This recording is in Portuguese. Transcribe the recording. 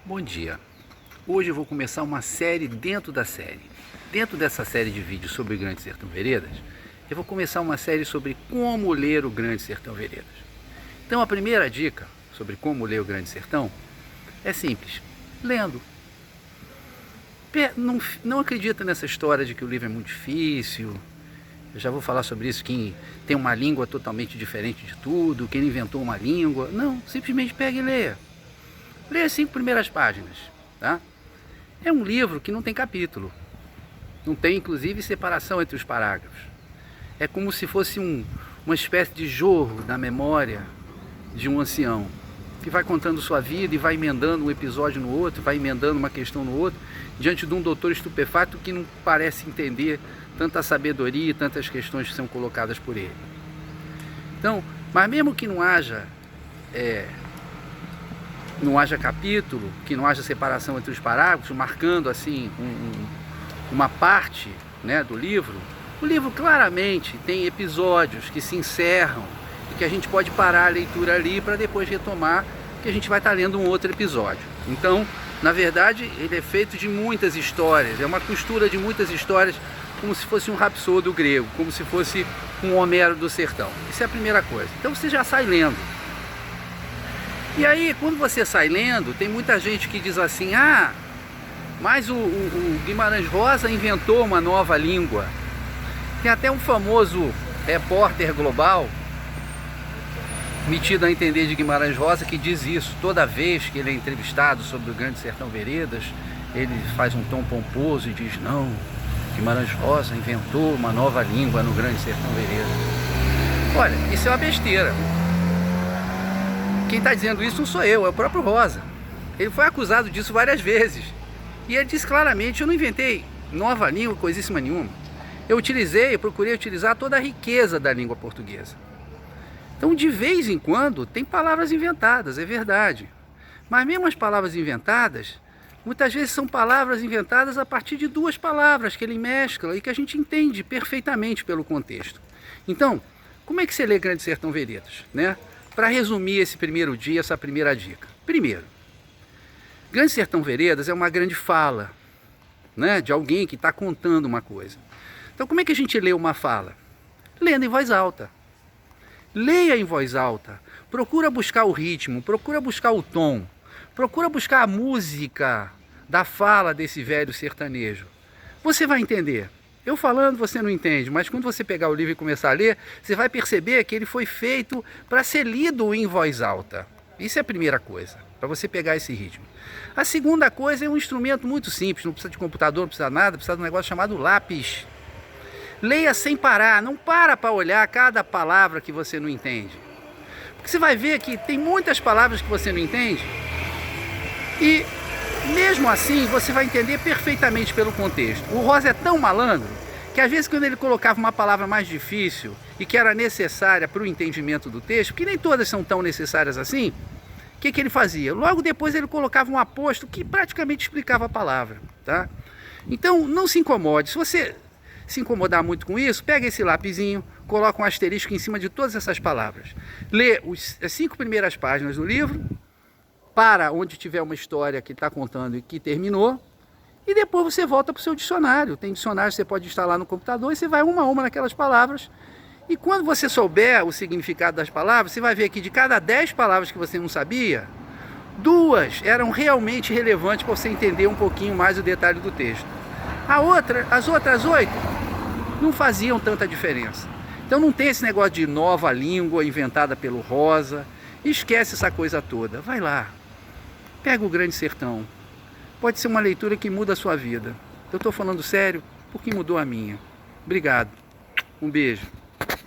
Bom dia. Hoje eu vou começar uma série dentro da série. Dentro dessa série de vídeos sobre o Grande Sertão Veredas, eu vou começar uma série sobre como ler o Grande Sertão Veredas. Então a primeira dica sobre como ler o Grande Sertão é simples, lendo. Não acredita nessa história de que o livro é muito difícil. Eu já vou falar sobre isso, quem tem uma língua totalmente diferente de tudo, quem inventou uma língua. Não, simplesmente pega e leia. Leia as 5 primeiras páginas, tá? É um livro que não tem capítulo. Não tem, inclusive, separação entre os parágrafos. É como se fosse uma espécie de jorro da memória de um ancião, que vai contando sua vida e vai emendando um episódio no outro, vai emendando uma questão no outro, diante de um doutor estupefato que não parece entender tanta sabedoria e tantas questões que são colocadas por ele. Então, mas mesmo que não haja capítulo, que não haja separação entre os parágrafos, marcando assim uma parte, né, do livro, o livro claramente tem episódios que se encerram e que a gente pode parar a leitura ali para depois retomar, que a gente vai estar lendo um outro episódio. Então, na verdade, ele é feito de muitas histórias, é uma costura de muitas histórias, como se fosse um rapsodo grego, como se fosse um Homero do sertão. Isso é a primeira coisa. Então você já sai lendo. E aí, quando você sai lendo, tem muita gente que diz assim: ah, mas o Guimarães Rosa inventou uma nova língua. Tem até um famoso repórter global, metido a entender de Guimarães Rosa, que diz isso. Toda vez que ele é entrevistado sobre o Grande Sertão Veredas, ele faz um tom pomposo e diz: não, Guimarães Rosa inventou uma nova língua no Grande Sertão Veredas. Olha, isso é uma besteira. Quem está dizendo isso não sou eu, é o próprio Rosa. Ele foi acusado disso várias vezes. E ele disse claramente: eu não inventei nova língua, coisíssima nenhuma. Eu procurei utilizar toda a riqueza da língua portuguesa. Então, de vez em quando, tem palavras inventadas, é verdade. Mas mesmo as palavras inventadas, muitas vezes são palavras inventadas a partir de 2 palavras que ele mescla e que a gente entende perfeitamente pelo contexto. Então, como é que você lê Grande Sertão Veredas, né? Para resumir esse primeiro dia, essa primeira dica. Primeiro, Grande Sertão Veredas é uma grande fala, né, de alguém que está contando uma coisa. Então, como é que a gente lê uma fala? Lendo em voz alta. Leia em voz alta. Procura buscar o ritmo, procura buscar o tom, procura buscar a música da fala desse velho sertanejo. Você vai entender. Eu falando, você não entende, mas quando você pegar o livro e começar a ler, você vai perceber que ele foi feito para ser lido em voz alta. Isso é a primeira coisa, para você pegar esse ritmo. A segunda coisa é um instrumento muito simples, não precisa de computador, não precisa de nada, precisa de um negócio chamado lápis. Leia sem parar, não para olhar cada palavra que você não entende. Porque você vai ver que tem muitas palavras que você não entende e mesmo assim você vai entender perfeitamente pelo contexto. O Rosa é tão malandro que às vezes quando ele colocava uma palavra mais difícil e que era necessária para o entendimento do texto, porque nem todas são tão necessárias assim, o que ele fazia? Logo depois ele colocava um aposto que praticamente explicava a palavra, tá? Então não se incomode. Se você se incomodar muito com isso, pega esse lapisinho, coloca um asterisco em cima de todas essas palavras. Lê as 5 primeiras páginas do livro, para onde tiver uma história que está contando e que terminou, e depois você volta para o seu dicionário. Tem dicionário que você pode instalar no computador e você vai uma a uma naquelas palavras. E quando você souber o significado das palavras, você vai ver que de cada 10 palavras que você não sabia, 2 eram realmente relevantes para você entender um pouquinho mais o detalhe do texto. As outras 8 não faziam tanta diferença. Então não tem esse negócio de nova língua inventada pelo Rosa. Esquece essa coisa toda. Vai lá. Pega o Grande Sertão. Pode ser uma leitura que muda a sua vida. Eu estou falando sério porque mudou a minha. Obrigado. Um beijo.